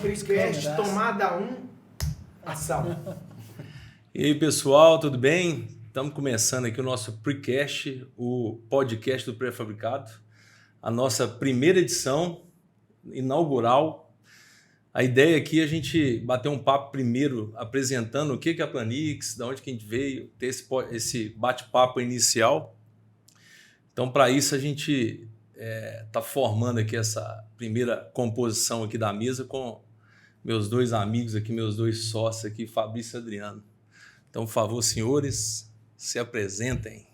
Freecast, tomada 1, ação. E aí, pessoal, tudo bem? Estamos começando aqui o nosso Precast, o podcast do pré-fabricado. A nossa primeira edição inaugural. A ideia aqui é a gente bater um papo primeiro, apresentando o que é a Planix, de onde que a gente veio, ter esse bate-papo inicial. Então, para isso, a gente está formando aqui essa primeira composição aqui da mesa com meus dois amigos aqui, meus dois sócios aqui, Fabrício e Adriano. Então, por favor, senhores, se apresentem.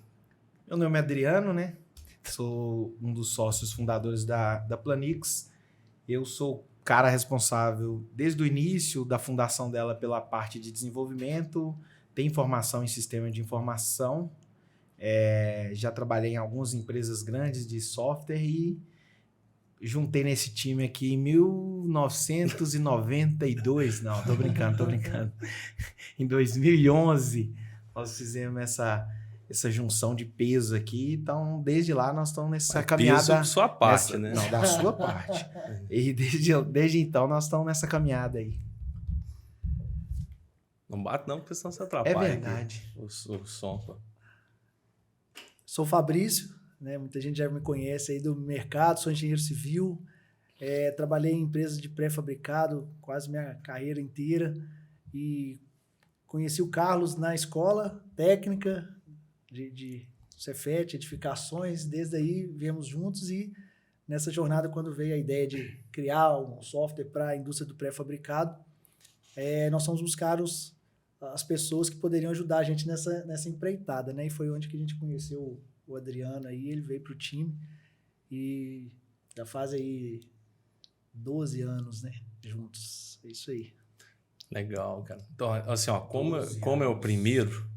Meu nome é Adriano, né? Sou um dos sócios fundadores da Planix. Eu sou o cara responsável desde o início da fundação dela pela parte de desenvolvimento, tem formação em sistema de informação, já trabalhei em algumas empresas grandes de software e juntei nesse time aqui em 1992. Não, tô brincando. Em 2011, nós fizemos essa junção de peso aqui. Então, desde lá, nós estamos nessa caminhada. Peso da sua parte, né? Não, da sua parte. E desde então, nós estamos nessa caminhada aí. Não bate não, porque senão você atrapalha. É verdade. O som, pô. Sou Fabrício, né? Muita gente já me conhece aí do mercado, sou engenheiro civil, trabalhei em empresas de pré-fabricado quase minha carreira inteira e conheci o Carlos na escola técnica de Cefet, edificações, desde aí viemos juntos e nessa jornada quando veio a ideia de criar um software para a indústria do pré-fabricado, nós fomos buscar as pessoas que poderiam ajudar a gente nessa empreitada, né? E foi onde que a gente conheceu o Adriano aí, ele veio pro time e já faz aí 12 anos, né? Juntos, é isso aí. Legal, cara. Então, assim, ó, como é o primeiro,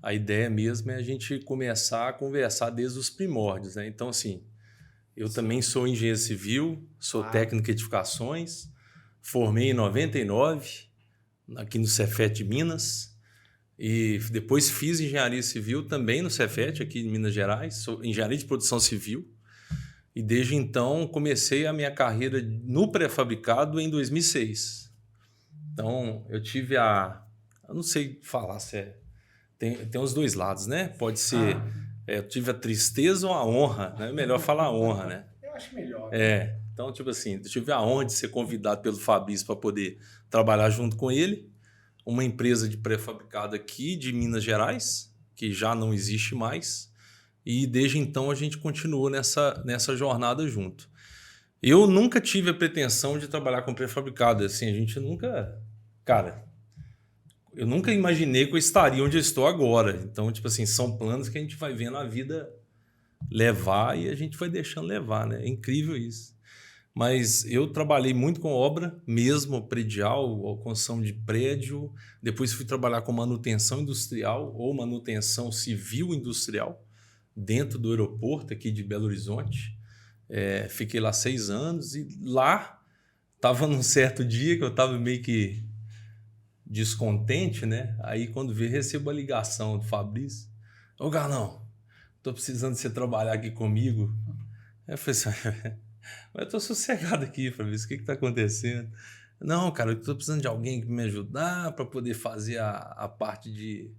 a ideia mesmo é a gente começar a conversar desde os primórdios, né? Então, assim, eu também sou engenheiro civil, sou técnico em edificações, formei em 99, aqui no Cefet de Minas, e depois fiz engenharia civil também no Cefet, aqui em Minas Gerais, sou engenharia de produção civil, e desde então comecei a minha carreira no pré-fabricado em 2006. Então, eu tive eu não sei falar se tem os dois lados, né? Pode ser, eu tive a tristeza ou a honra, né? É melhor falar a honra, né? Eu acho melhor. Então, tipo assim, eu tive a honra de ser convidado pelo Fabrício para poder trabalhar junto com ele, uma empresa de pré-fabricado aqui de Minas Gerais, que já não existe mais, e desde então a gente continuou nessa jornada junto. Eu nunca tive a pretensão de trabalhar com pré-fabricado, assim, a gente nunca... Cara, eu nunca imaginei que eu estaria onde eu estou agora. Então, tipo assim, são planos que a gente vai vendo a vida levar e a gente vai deixando levar, né? É incrível isso. Mas eu trabalhei muito com obra, mesmo predial, construção de prédio. Depois fui trabalhar com manutenção industrial ou manutenção civil industrial dentro do aeroporto aqui de Belo Horizonte. Fiquei lá 6 anos e lá estava num certo dia que eu estava meio que descontente, né? Aí quando veio, recebo a ligação do Fabrício. Ô, Carlão, tô precisando de você trabalhar aqui comigo. Aí eu falei assim, mas eu tô sossegado aqui, Fabrício, o que tá acontecendo? Não, cara, eu tô precisando de alguém que me ajudar para poder fazer a parte de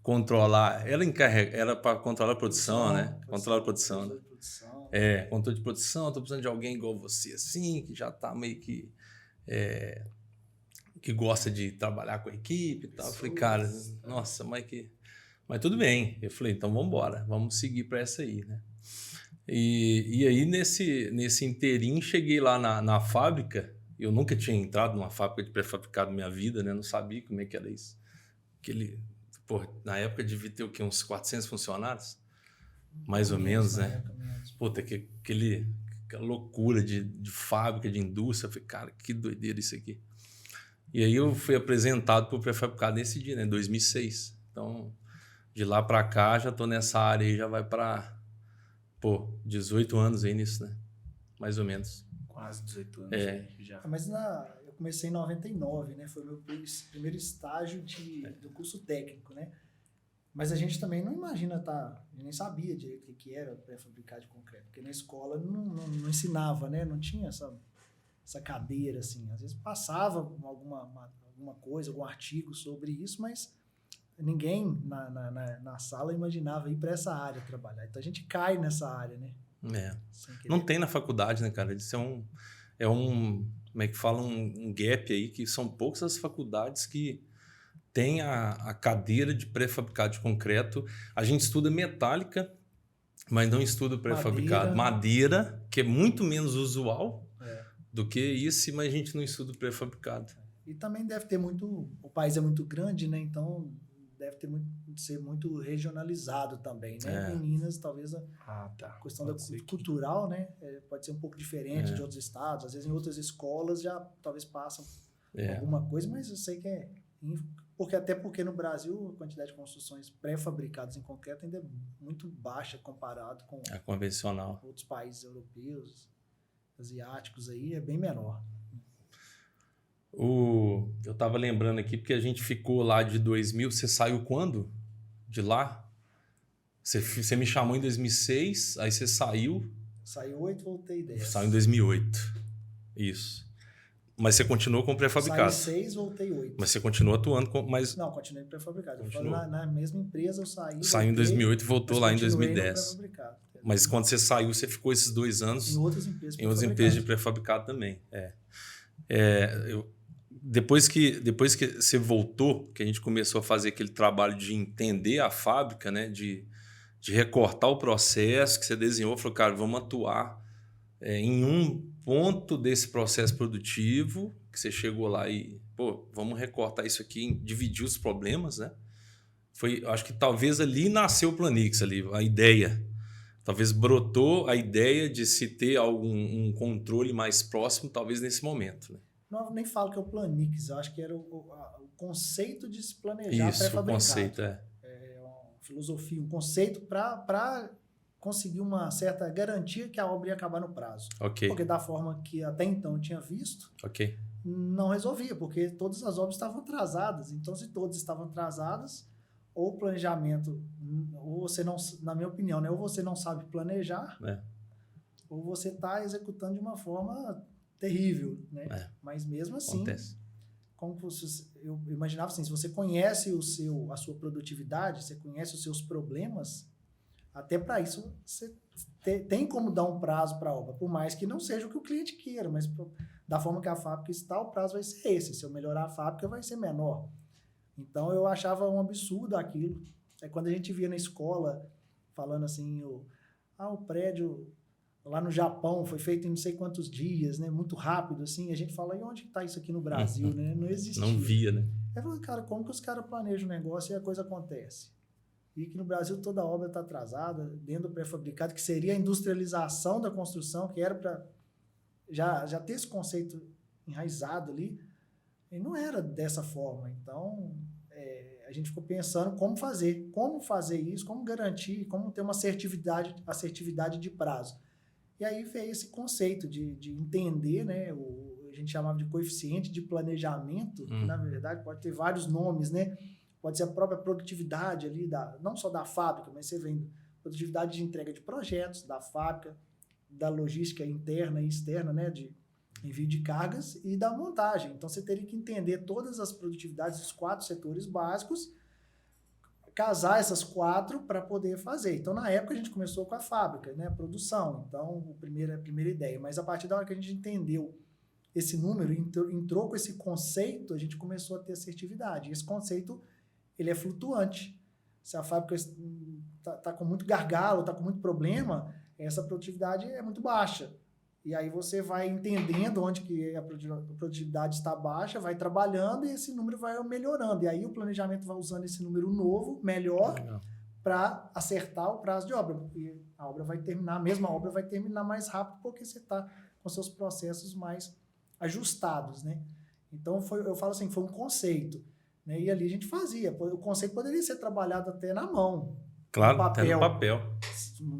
controlar. Era para controlar a produção, né? Controlar a produção, né? Controle de produção, tô precisando de alguém igual você, assim, que já tá meio que... que gosta de trabalhar com a equipe e tal. Eu falei, cara, nossa, mas tudo bem. Eu falei, então vamos embora, vamos seguir para essa aí, né? E aí, nesse inteirinho, cheguei lá na fábrica. Eu nunca tinha entrado numa fábrica de pré-fabricado na minha vida, né? Não sabia como é que era isso. Na época devia ter o quê? Uns 400 funcionários? Mais ou menos, né? Puta, aquela loucura de fábrica, de indústria. Eu falei, cara, que doideira isso aqui. E aí eu fui apresentado para o pré-fabricado nesse dia, né? 2006. Então, de lá para cá, já estou nessa área aí, já vai para 18 anos aí nisso, né? Mais ou menos. Quase 18 anos. Já. Mas eu comecei em 99, né? Foi o meu primeiro estágio do curso técnico, né? Mas a gente também não imagina, eu nem sabia direito o que era pré-fabricado de concreto, porque na escola não ensinava, né? Não tinha essa essa cadeira, assim. Às vezes passava alguma coisa, algum artigo sobre isso, mas ninguém na sala imaginava ir para essa área trabalhar. Então a gente cai nessa área, né? Não tem na faculdade, né, cara? Isso é um como é que fala, um gap aí, que são poucas as faculdades que tem a cadeira de pré-fabricado de concreto. A gente estuda metálica, mas não estuda pré-fabricado. Madeira, que é muito menos usual do que isso, mas a gente não estuda pré-fabricado. E também deve ter muito... O país é muito grande, né? Então deve ter ser muito regionalizado também, né? Em Minas, talvez a questão cultural, né? Pode ser um pouco diferente de outros estados. Às vezes em outras escolas já talvez passam alguma coisa, mas eu sei que até porque no Brasil a quantidade de construções pré-fabricadas em concreto ainda é muito baixa comparado com a convencional. Outros países europeus, asiáticos aí, é bem menor. Eu tava lembrando aqui, porque a gente ficou lá de 2000. Você saiu quando? De lá? Você me chamou em 2006, aí você saiu. Saiu 8, voltei 10. Saiu em 2008. Isso. Mas você continuou com pré-fabricado? Saí 6, voltei 8. Mas você continuou atuando com... Não, continuei pré-fabricado. Na mesma empresa eu saí... Saiu em 2008 e voltou lá em 2010. Mas quando você saiu, você ficou esses 2 anos... Em outras empresas de pré-fabricado também. Depois que você voltou, que a gente começou a fazer aquele trabalho de entender a fábrica, né? De recortar o processo que você desenhou, falou, cara, vamos atuar em um ponto desse processo produtivo, que você chegou lá e, vamos recortar isso aqui, dividir os problemas, né? Acho que talvez ali nasceu o Planix, a ideia. Talvez brotou a ideia de se ter um controle mais próximo, talvez nesse momento, né? Não, nem falo que é o Planix, eu acho que era o conceito de se planejar pré-fabricado. O conceito, uma filosofia, um conceito para conseguir uma certa garantia que a obra ia acabar no prazo. Porque da forma que até então eu tinha visto, não resolvia, porque todas as obras estavam atrasadas. Então, se todas estavam atrasadas, ou o planejamento, ou você não, na minha opinião, né, ou você não sabe planejar, ou você está executando de uma forma terrível, né? Mas mesmo assim, eu imaginava assim, se você conhece a sua produtividade, você conhece os seus problemas, até para isso você tem como dar um prazo para a obra, por mais que não seja o que o cliente queira, mas da forma que a fábrica está, o prazo vai ser esse. Se eu melhorar a fábrica, vai ser menor. Então eu achava um absurdo aquilo. Quando a gente via na escola falando assim, o prédio lá no Japão foi feito em não sei quantos dias, né? Muito rápido, assim. A gente fala, e onde está isso aqui no Brasil, né? Não existia. Não via, né? Eu falei, cara, como que os caras planejam o negócio e a coisa acontece? E que no Brasil toda a obra está atrasada, dentro do pré-fabricado, que seria a industrialização da construção, que era para já ter esse conceito enraizado ali, e não era dessa forma. Então, a gente ficou pensando como fazer isso, como garantir, como ter uma assertividade de prazo. E aí veio esse conceito de entender, né, a gente chamava de coeficiente de planejamento, que na verdade pode ter vários nomes, né? Pode ser a própria produtividade ali, não só da fábrica, mas você vem produtividade de entrega de projetos, da fábrica, da logística interna e externa, né, de envio de cargas e da montagem. Então você teria que entender todas as produtividades dos 4 setores básicos, casar essas 4 para poder fazer. Então, na época, a gente começou com a fábrica, né, a produção. Então, a primeira ideia. Mas a partir da hora que a gente entendeu esse número, entrou com esse conceito, a gente começou a ter assertividade. E esse conceito, ele é flutuante. Se a fábrica está com muito gargalo, está com muito problema, essa produtividade é muito baixa. E aí você vai entendendo onde que a produtividade está baixa, vai trabalhando e esse número vai melhorando. E aí o planejamento vai usando esse número novo, melhor, para acertar o prazo de obra. E a mesma obra vai terminar mais rápido porque você está com seus processos mais ajustados, né? Então, eu falo assim, foi um conceito, né? E ali a gente fazia. O conceito poderia ser trabalhado até na mão. Claro, até no papel.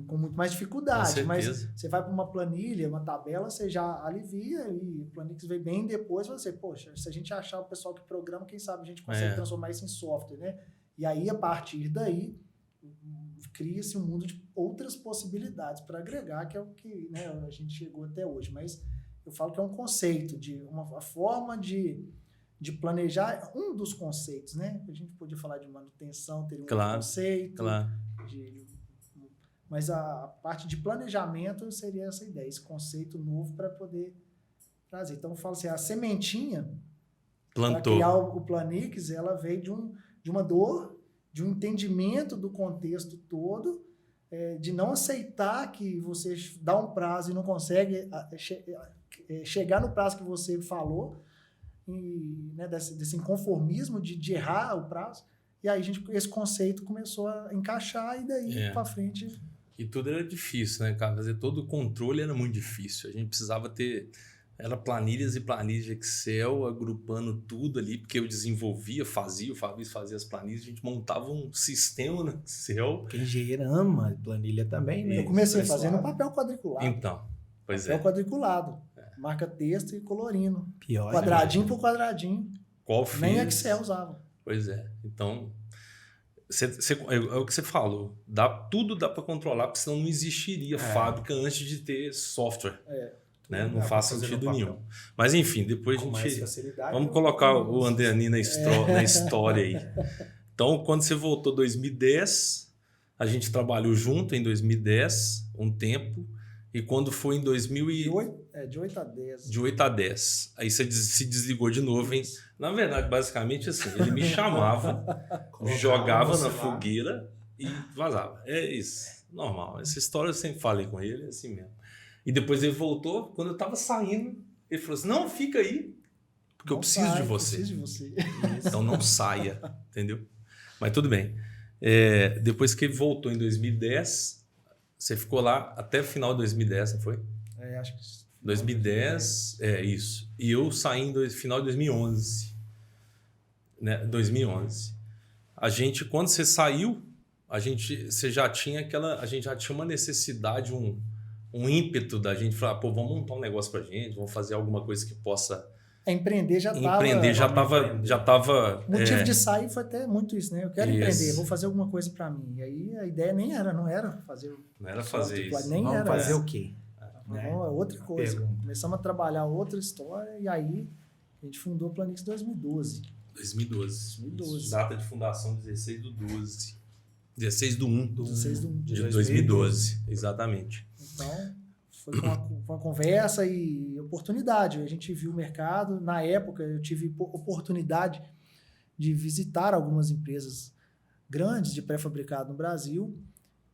Com muito mais dificuldade, mas você vai para uma planilha, uma tabela, você já alivia e o Planix veio bem depois, você, poxa, se a gente achar o pessoal que programa, quem sabe a gente consegue transformar isso em software, né? E aí, a partir daí, cria-se um mundo de outras possibilidades para agregar, que é o que, né, a gente chegou até hoje. Mas eu falo que é um conceito, de uma forma de planejar, um dos conceitos, né? A gente podia falar de manutenção, teria um conceito, mas a parte de planejamento seria essa ideia, esse conceito novo para poder trazer. Então, eu falo assim, a sementinha para criar o Planix, ela veio de uma dor, de um entendimento do contexto todo, de não aceitar que você dá um prazo e não consegue chegar no prazo que você falou, e, né, desse inconformismo de errar o prazo. E aí esse conceito começou a encaixar e daí para frente... E tudo era difícil, né, cara? Fazer todo o controle era muito difícil. A gente precisava ter... Era planilhas e planilhas de Excel, agrupando tudo ali, porque eu desenvolvia, o Fabrício fazia as planilhas, a gente montava um sistema no Excel. Porque engenheiro ama planilha também, né? Eu comecei fazendo papel quadriculado. Então, papel quadriculado. Marca texto e colorindo. Pior. Quadradinho por quadradinho. Qual fez? Nem Excel usava. Pois é. Então, é o que você falou. Tudo dá para controlar, porque senão não existiria fábrica antes de ter software. Né? Não faz sentido nenhum. Mas enfim, depois a gente... Vamos colocar o Anderni na história aí. Então, quando você voltou em 2010, a gente trabalhou junto em 2010, um tempo. E quando foi em 2000 de 8 a 10. De 8 a 10. Aí você se desligou de novo, hein? Na verdade, basicamente assim, ele me chamava, me jogava na fogueira e vazava. É isso, normal. Essa história eu sempre falei com ele, é assim mesmo. E depois ele voltou, quando eu tava saindo, ele falou assim, não, fica aí, porque eu preciso de você. Então não saia, entendeu? Mas tudo bem. Depois que ele voltou em 2010... Você ficou lá até o final de 2010, não foi? Acho que... 2010, isso. E eu saí no final de 2011. Né? 2011. Quando você saiu, você já tinha a gente já tinha uma necessidade, um ímpeto da gente falar, pô, vamos montar um negócio pra gente, vamos fazer alguma coisa que possa... Empreender já estava... O motivo de sair foi até muito isso, né? Eu quero empreender, vou fazer alguma coisa para mim. E aí a ideia não era fazer... Não era fazer isso. Vamos fazer o quê? Outra coisa. Começamos a trabalhar outra história e aí a gente fundou o Planix em 2012. 2012. Data de fundação 16 do 12. 16 do 1. 16 do 1. De 2012, exatamente. Então... Foi uma conversa e oportunidade. A gente viu o mercado. Na época, eu tive oportunidade de visitar algumas empresas grandes de pré-fabricado no Brasil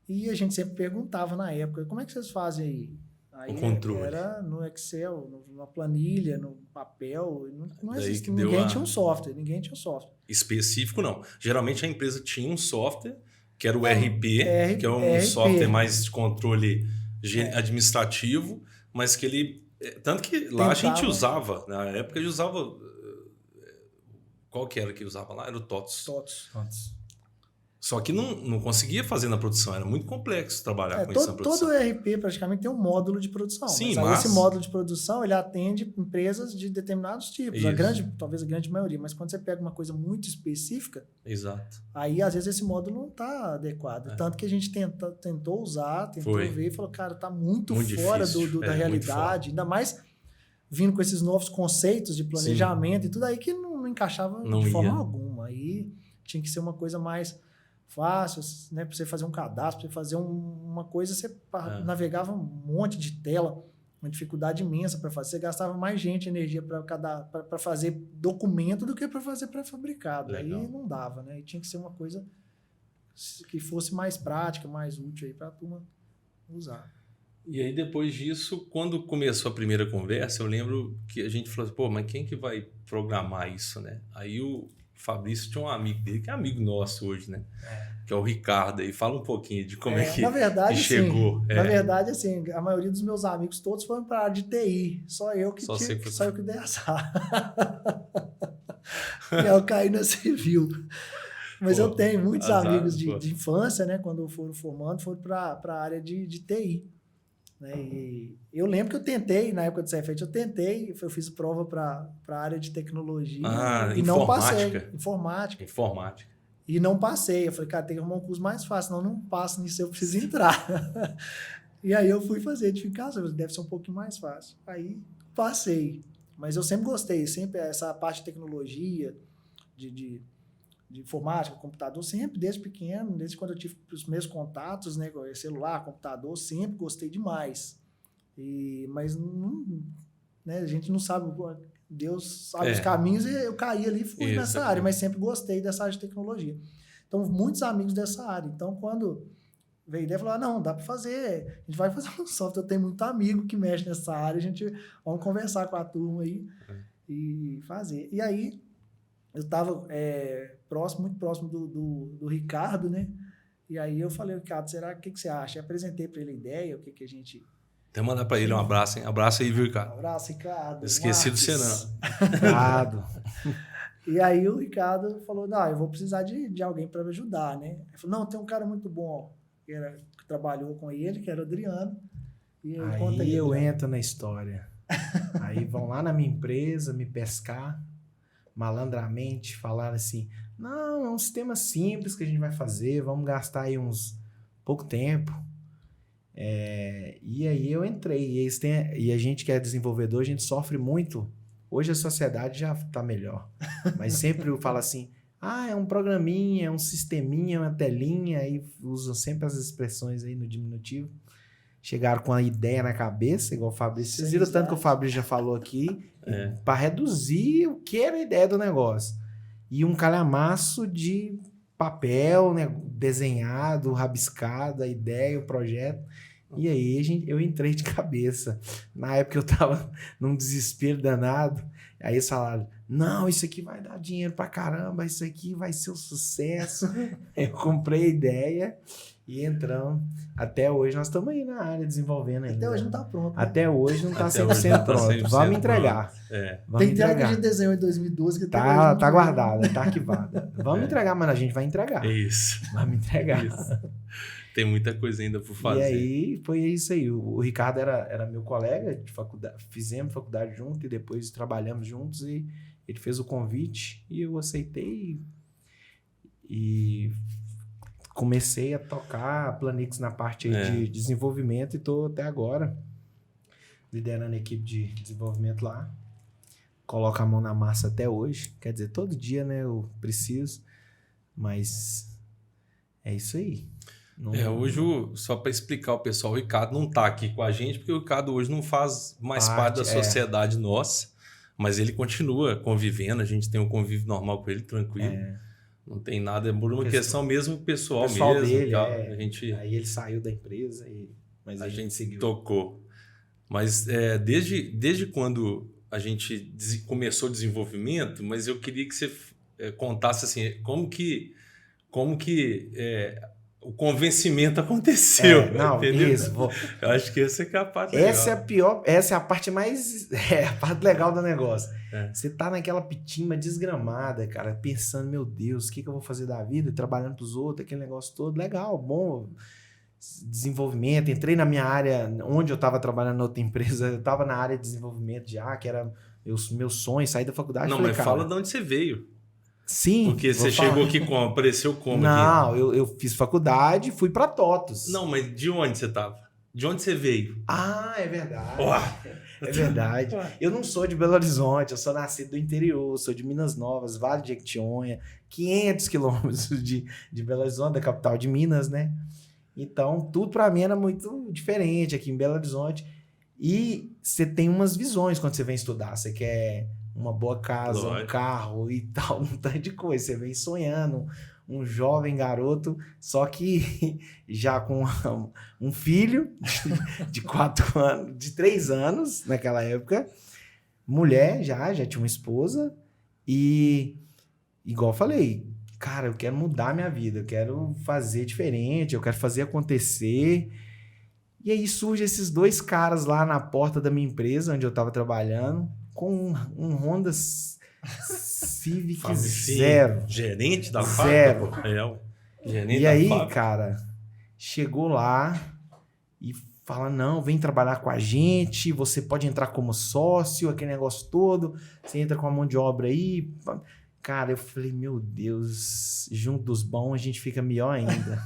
e a gente sempre perguntava na época, como é que vocês fazem aí? Aí o controle. Era no Excel, numa planilha, no papel. Não existia. Ninguém tinha um software. Específico, não. Geralmente a empresa tinha um software, que era o RP, que é um software mais de controle administrativo, mas que ele... Tanto que lá a gente usava, na época a gente usava... Qual que era que usava lá? Era o TOTS. Só que não conseguia fazer na produção, era muito complexo trabalhar com isso na produção. Todo ERP praticamente tem um módulo de produção. Sim, mas esse módulo de produção ele atende empresas de determinados tipos. Talvez a grande maioria, mas quando você pega uma coisa muito específica, exato, aí às vezes esse módulo não está adequado. Tanto que a gente tentou ver e falou, cara, está muito fora da realidade, ainda mais vindo com esses novos conceitos de planejamento e tudo aí que não encaixava de forma alguma. Aí tinha que ser uma coisa mais fácil, né? Para você fazer um cadastro, para você fazer uma coisa, você navegava um monte de tela, uma dificuldade imensa para fazer. Você gastava mais energia para fazer documento do que para fazer pré-fabricado. Aí não dava, né? E tinha que ser uma coisa que fosse mais prática, mais útil aí para a turma usar. E aí, depois disso, quando começou a primeira conversa, eu lembro que a gente falou assim, pô, mas quem que vai programar isso, né? Aí o Fabrício tinha um amigo dele, que é amigo nosso hoje, né? Que é o Ricardo. E fala um pouquinho de como é que, que chegou. Na verdade, assim, a maioria dos meus amigos todos foram para a área de TI. Só eu que dei azar. E eu caí na civil. Mas eu tenho muitos amigos de infância, né? Quando foram formando, foram para a área de TI. Né? E eu lembro que eu tentei, na época do Cefet, eu fiz prova para a área de tecnologia e não passei. Informática. E não passei. Eu falei, cara, tem que arrumar um curso mais fácil, senão não passo nisso, eu preciso entrar. E aí eu fui fazer edificação, deve ser um pouquinho mais fácil. Aí passei. Mas eu sempre gostei, sempre essa parte de tecnologia, de informática, computador, sempre desde pequeno, desde quando eu tive os meus contatos, né, celular, computador, sempre gostei demais. Mas não, né, a gente não sabe, Deus sabe os caminhos, e eu caí ali e fui nessa área, mas sempre gostei dessa área de tecnologia. Então, muitos amigos dessa área. Então, quando veio a ideia, falou, não, dá para fazer, a gente vai fazer um software, eu tenho muito amigo que mexe nessa área, vamos conversar com a turma aí e fazer. E aí, eu estava muito próximo do Ricardo, né? E aí eu falei, Ricardo, o que você acha? Eu apresentei para ele a ideia, o que a gente... Até mandar para ele um abraço, hein? Abraço aí, viu, Ricardo? Um abraço, Ricardo. Esqueci do você, não. Ricardo. E aí o Ricardo falou, não, eu vou precisar de alguém para me ajudar, né? Ele falou, não, tem um cara muito bom que trabalhou com ele, que era o Adriano. E aí eu entro na história. Aí vão lá na minha empresa me pescar, malandramente, falar assim, não, é um sistema simples que a gente vai fazer, vamos gastar aí pouco tempo. E aí eu entrei. E a gente que é desenvolvedor, a gente sofre muito. Hoje a sociedade já está melhor. Mas sempre eu falo assim, é um programinha, é um sisteminha, uma telinha, aí usam sempre as expressões aí no diminutivo. Chegaram com a ideia na cabeça, igual o Fabrício. Vocês viram tanto que o Fabrício já falou aqui, para reduzir o que era a ideia do negócio. E um calhamaço de papel, né, desenhado, rabiscado, a ideia, o projeto. E aí eu entrei de cabeça. Na época eu tava num desespero danado. Aí eles falaram, não, isso aqui vai dar dinheiro pra caramba, isso aqui vai ser um sucesso. Eu comprei a ideia e entramos. Até hoje nós estamos aí na área desenvolvendo ainda. Até hoje não tá pronto. Né? Até hoje não tá 100% pronto. Vamos entregar. Tem entrega de desenho em 2012 que tá guardada, tá arquivada. Vamos entregar, mas a gente vai entregar. Isso. Vamos entregar. Isso. Tem muita coisa ainda por fazer. E aí, foi isso aí. O Ricardo era meu colega de faculdade. Fizemos faculdade junto e depois trabalhamos juntos. E ele fez o convite e eu aceitei. E comecei a tocar a Planix na parte de desenvolvimento e estou até agora liderando a equipe de desenvolvimento lá. Coloco a mão na massa até hoje. Quer dizer, todo dia, né, eu preciso. Mas é isso aí. Hoje, só para explicar o pessoal, o Ricardo não está aqui com a gente, porque o Ricardo hoje não faz mais parte da sociedade nossa, mas ele continua convivendo, a gente tem um convívio normal com ele, tranquilo. Não tem nada, é por uma questão mesmo pessoal mesmo. Dele, a gente, aí ele saiu da empresa, mas a gente seguiu. Tocou. Mas desde quando a gente começou o desenvolvimento, mas eu queria que você contasse assim, como que o convencimento aconteceu. Não, entendeu? Isso. Eu acho que essa é a parte essa legal. É a pior, essa é a parte mais... a parte legal do negócio. Você tá naquela pitima desgramada, cara, pensando, meu Deus, o que eu vou fazer da vida? Trabalhando pros outros, aquele negócio todo. Legal, bom, desenvolvimento. Entrei na minha área, onde eu tava trabalhando na outra empresa, eu tava na área de desenvolvimento já, que era meu sonho, sair da faculdade. Não, falei, mas fala de onde você veio. Sim. Porque você chegou aqui como? Apareceu como? Não, aqui? Eu fiz faculdade e fui pra TOTUS. Não, mas de onde você tava? De onde você veio? É verdade. É verdade. Eu não sou de Belo Horizonte, eu sou nascido do interior, sou de Minas Novas, Vale de Jequitinhonha, 500 quilômetros de Belo Horizonte, da capital de Minas, né? Então, tudo pra mim era muito diferente aqui em Belo Horizonte. E você tem umas visões quando você vem estudar. Você quer uma boa casa, um carro e tal, um tanto de coisa. Você vem sonhando, um jovem garoto, só que já com um filho de 4 anos, de 3 anos naquela época, mulher já tinha uma esposa e, igual eu falei, cara, eu quero mudar minha vida, eu quero fazer diferente, eu quero fazer acontecer. E aí surgem esses 2 caras lá na porta da minha empresa, onde eu estava trabalhando, com um Honda Civic zero. Gerente da zero. fábrica. Gerente e aí, fábrica. cara, chegou lá e fala, não, vem trabalhar com a gente, você pode entrar como sócio, aquele negócio todo, você entra com a mão de obra aí. Cara, eu falei, meu Deus, junto dos bons a gente fica melhor ainda.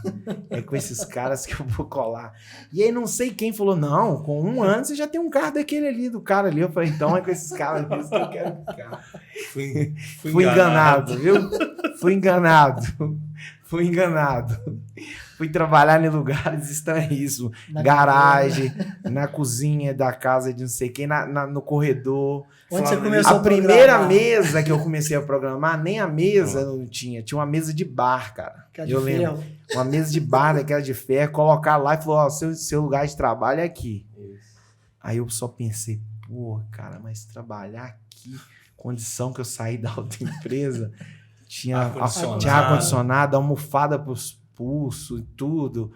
É com esses caras que eu vou colar. E aí não sei quem falou, não, com 1 ano você já tem um carro daquele ali, do cara ali. Eu falei, então é com esses caras mesmo que eu quero ficar. Fui enganado, viu? Fui enganado. Fui trabalhar em lugares estranhíssimos. Garagem, na cozinha da casa de não sei quem, no corredor. Onde você começou A primeira mesa que eu comecei a programar, nem a mesa não tinha. Tinha uma mesa de bar, cara. Eu lembro. Uma mesa de bar, daquela de ferro, colocar lá e falou, ó, seu lugar de trabalho é aqui. Isso. Aí eu só pensei, pô, cara, mas trabalhar aqui, condição que eu saí da outra empresa, tinha ar-condicionado, almofada pros pulsos e tudo,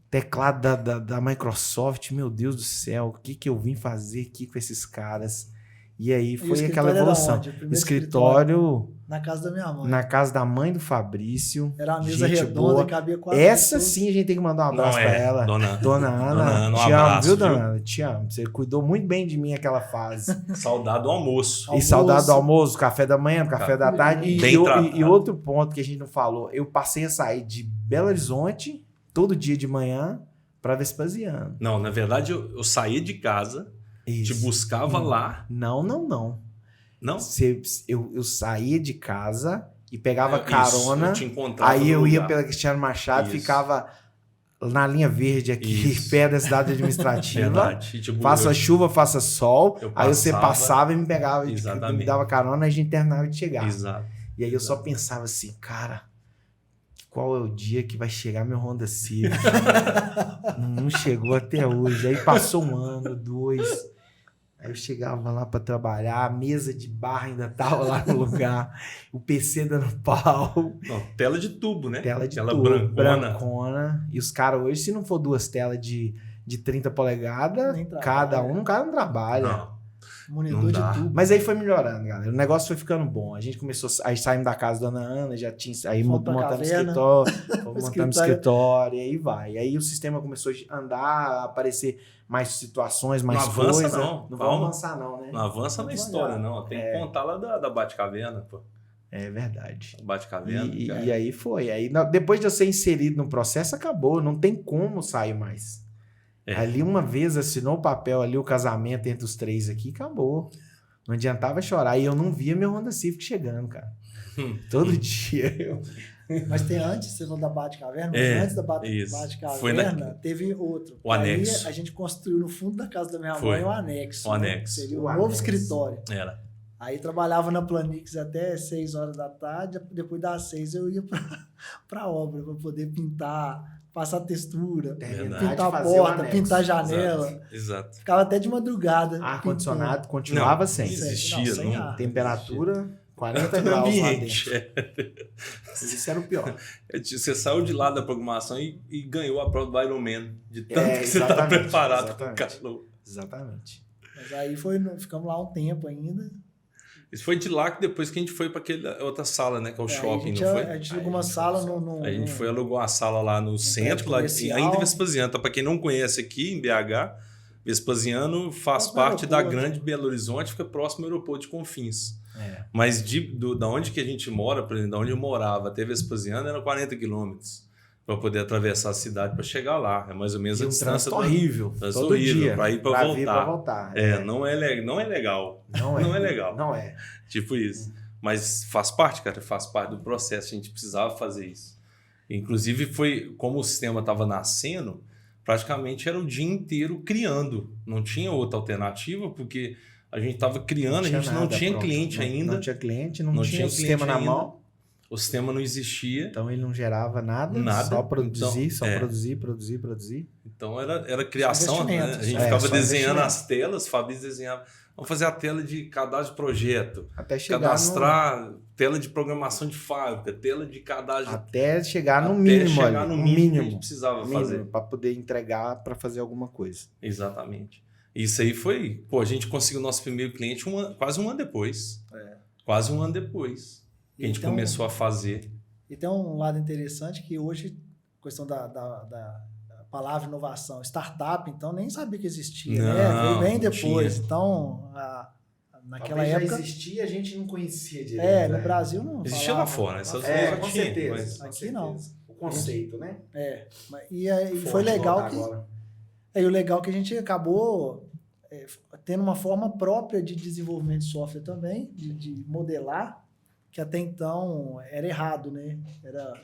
teclado da Microsoft, meu Deus do céu, o que eu vim fazer aqui com esses caras? E aí foi aquela evolução. Escritório na casa da minha mãe. Na casa da mãe do Fabrício. Era uma mesa redonda, boa. Cabia 4 Essa pessoas. Sim a gente tem que mandar um abraço pra ela. Dona Ana. Dona Ana, te amo, viu, Dona Ana? Te amo. Você cuidou muito bem de mim naquela fase. Saudade do almoço. E saudade do almoço, café da manhã, café da tarde. E outro ponto que a gente não falou, eu passei a sair de Belo Horizonte todo dia de manhã pra Vespasiano. Não, na verdade eu saía de casa, te buscava lá. Não. Não? Eu saía de casa e pegava carona. Eu te encontrava aí eu ia pela Cristiano Machado, ficava na linha verde aqui, perto da cidade administrativa. Verdade. Tipo, faça chuva, faça sol. Aí você passava e me pegava, me dava carona, aí a gente terminava de chegar. Exato. E aí eu só pensava assim, cara, qual é o dia que vai chegar meu Honda Civic? Não chegou até hoje. Aí passou 1 ano, 2. Aí eu chegava lá para trabalhar, a mesa de bar ainda tava lá no lugar, o PC dando pau. Não, tela de tubo, né? Tela tubo, brancona. E os caras hoje, se não for 2 telas de 30 polegadas, cada um, o cara não trabalha. Não. Monitor de tubo. Mas aí foi melhorando, galera. O negócio foi ficando bom. A gente começou, aí saímos da casa da Dona Ana, já tinha, aí montamos escritório, e aí vai. E aí o sistema começou a andar, a aparecer mais situações, mais coisas. Não avança não. Não vamos avançar não, né? Não avança na história, não. Tem que contar lá da Batcaverna, pô. É verdade. Batcaverna. E aí foi. Aí, depois de eu ser inserido no processo, acabou. Não tem como sair mais. Ali uma vez assinou o papel ali, o casamento entre os 3 aqui, acabou. Não adiantava chorar. E eu não via meu Honda Civic chegando, cara. Todo dia. Mas tem antes, você falou da Batcaverna, mas antes da Batcaverna, teve outro. O anexo. Aí a gente construiu no fundo da casa da minha mãe o anexo. O anexo. Seria o novo escritório. Era. Aí trabalhava na Planix até 6 horas da tarde, depois das 6 eu ia pra obra, para poder pintar, passar textura, pintar a porta, pintar a janela. Exato. Ficava até de madrugada. Ar-condicionado continuava sem. Não existia. Não, temperatura 40 graus lá dentro. Isso era o pior. Você saiu de lá da programação e ganhou a prova do Ironman, de tanto que você estava preparado para o calor. Exatamente. Mas aí ficamos lá um tempo ainda. Isso foi de lá que depois que a gente foi para aquela outra sala, né? Que é o shopping, não foi? A gente alugou uma sala A gente foi alugar uma sala lá no centro, lá ainda Vespasiano. Então, para quem não conhece aqui em BH, Vespasiano faz parte da Grande Belo Horizonte, fica próximo ao aeroporto de Confins. Mas da onde que a gente mora, por exemplo, da onde eu morava até Vespasiano, era 40 quilômetros para poder atravessar a cidade para chegar lá. É mais ou menos a distância. Horrível. Todo dia. Para ir para voltar. Não é legal. Não é legal. Não é. Tipo isso. Mas faz parte, cara. Faz parte do processo. A gente precisava fazer isso. Inclusive, foi como o sistema estava nascendo, praticamente era o dia inteiro criando. Não tinha outra alternativa, porque a gente estava criando, a gente não tinha cliente ainda. Não tinha cliente, não tinha o sistema na mão. O sistema não existia. Então ele não gerava nada. Só produzir, produzir. Então era criação, né? A gente ficava desenhando as telas, Fabrício desenhava. Vamos fazer a tela de cadastro de projeto. Até chegar cadastrar tela de programação de fábrica, tela de cadastro. Até chegar no mínimo. Até chegar no mínimo que a gente precisava fazer. Para poder entregar, para fazer alguma coisa. Exatamente. Isso aí foi... Pô, a gente conseguiu o nosso primeiro cliente quase um ano depois. Quase um ano depois. Que a gente começou a fazer. E tem um lado interessante que hoje, a questão da palavra inovação, startup, então nem sabia que existia, né? Veio bem depois. Então, naquela Talvez época... já existia, a gente não conhecia direito. no Brasil não Existia lá falava. fora, né? Com certeza. Mas... com Aqui certeza. não. O conceito, né? E aí foi Forte legal voltar que... agora. Aí o legal é que a gente acabou tendo uma forma própria de desenvolvimento de software também, de modelar, que até então era errado, né? Não era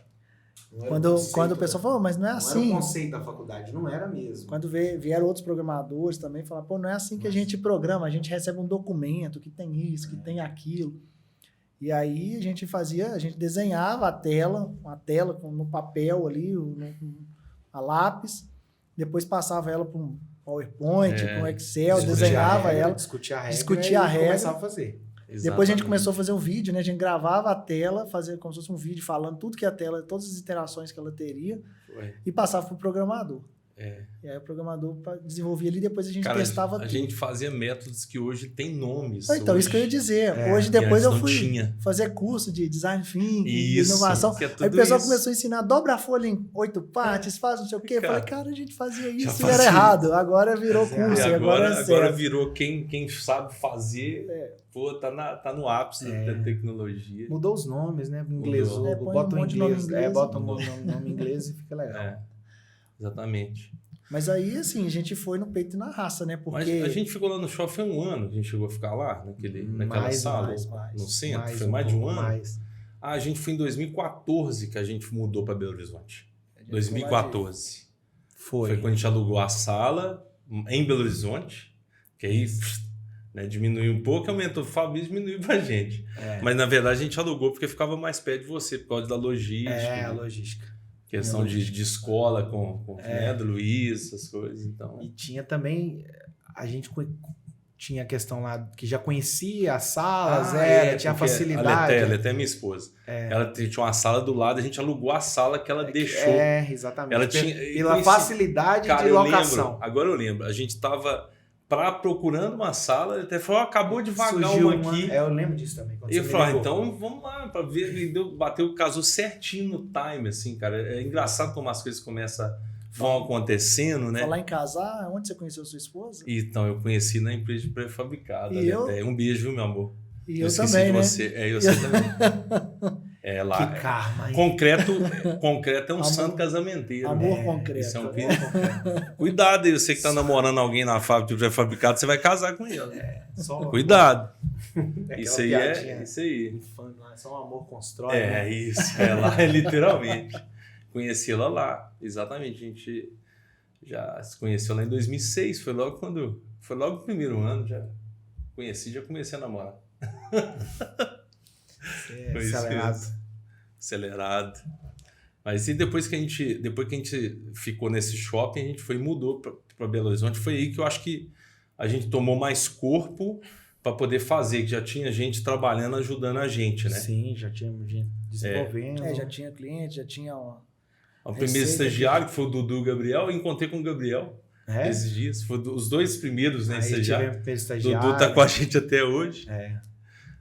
Quando o pessoal falou, mas não é Não assim. era o conceito da faculdade, não era mesmo. Quando vieram outros programadores também, falaram, pô, não é assim que a gente programa, a gente recebe um documento que tem isso, que tem aquilo. E aí a gente desenhava uma tela no papel ali, a lápis, depois passava ela para um PowerPoint, para um Excel, desenhava ela, discutia a regra, começava a fazer. Exatamente. Depois a gente começou a fazer um vídeo, né? A gente gravava a tela, fazia como se fosse um vídeo falando tudo que a tela, todas as interações que ela teria, e passava para o programador. E aí o programador desenvolvia ali, depois a gente testava tudo. A gente fazia métodos que hoje tem nomes. Então, hoje, isso que eu ia dizer. Hoje, depois eu fui fazer curso de design thinking, de inovação. Aí o pessoal começou a ensinar, dobra a folha em 8 partes, faz não sei o quê. Eu falei, cara, a gente fazia isso e era errado. Agora virou curso, e agora é certo. Agora virou quem sabe fazer, pô, tá no ápice da tecnologia. Mudou os nomes, né? Inglês, bota um inglês, bota um nome inglês e fica legal. Exatamente. Mas aí, assim, a gente foi no peito e na raça, né? Porque... Mas a gente ficou lá no shopping foi um ano, a gente chegou a ficar lá, naquela sala, no centro, foi mais de um ano. A gente foi em 2014 que a gente mudou para Belo Horizonte. 2014. Foi quando a gente alugou a sala em Belo Horizonte, que aí diminuiu um pouco, aumentou o Fabrício, diminuiu pra gente. Mas na verdade a gente alugou porque ficava mais perto de você, por causa da logística. A logística. Questão de escola com do Luiz, essas coisas. Então. E tinha também, a gente tinha a questão lá que já conhecia as salas, tinha facilidade. A Leté, minha esposa. Ela tinha uma sala do lado, a gente alugou a sala que ela deixou. Exatamente. Ela tinha, pela facilidade de locação. Agora eu lembro, a gente estava procurando uma sala, ele até falou, acabou de vagar surgiu uma aqui. Eu lembro disso também. E eu falei, então vamos lá para ver. Bateu, casou certinho no time, assim, cara. É engraçado como as coisas vão acontecendo, né? Falar em casar, onde você conheceu sua esposa? Então, eu conheci na empresa de pré-fabricado. Um beijo, viu, meu amor? E eu também, né? Você. Eu sei também. Lá, que karma, hein? Concreto é um santo casamenteiro. Amor concreto. Isso é um Cuidado aí, você que tá namorando alguém na fábrica de pré-fabricado, você vai casar com ele. Cuidado. Isso aí isso aí. Só um amor constrói. Isso. Lá, literalmente. Conheci ela lá. Exatamente. A gente já se conheceu lá em 2006. Foi logo o esse ano. Já comecei a namorar. Acelerado. Mas e depois que a gente ficou nesse shopping, a gente mudou para Belo Horizonte. Foi aí que eu acho que a gente tomou mais corpo para poder fazer, que já tinha gente trabalhando, ajudando a gente, né? Sim, já tinha gente desenvolvendo. Já tinha cliente, já tinha o primeiro estagiário, que foi o Dudu Gabriel, eu encontrei com o Gabriel esses dias. Foi os dois primeiros, né, estagiários. Dudu tá com a gente até hoje.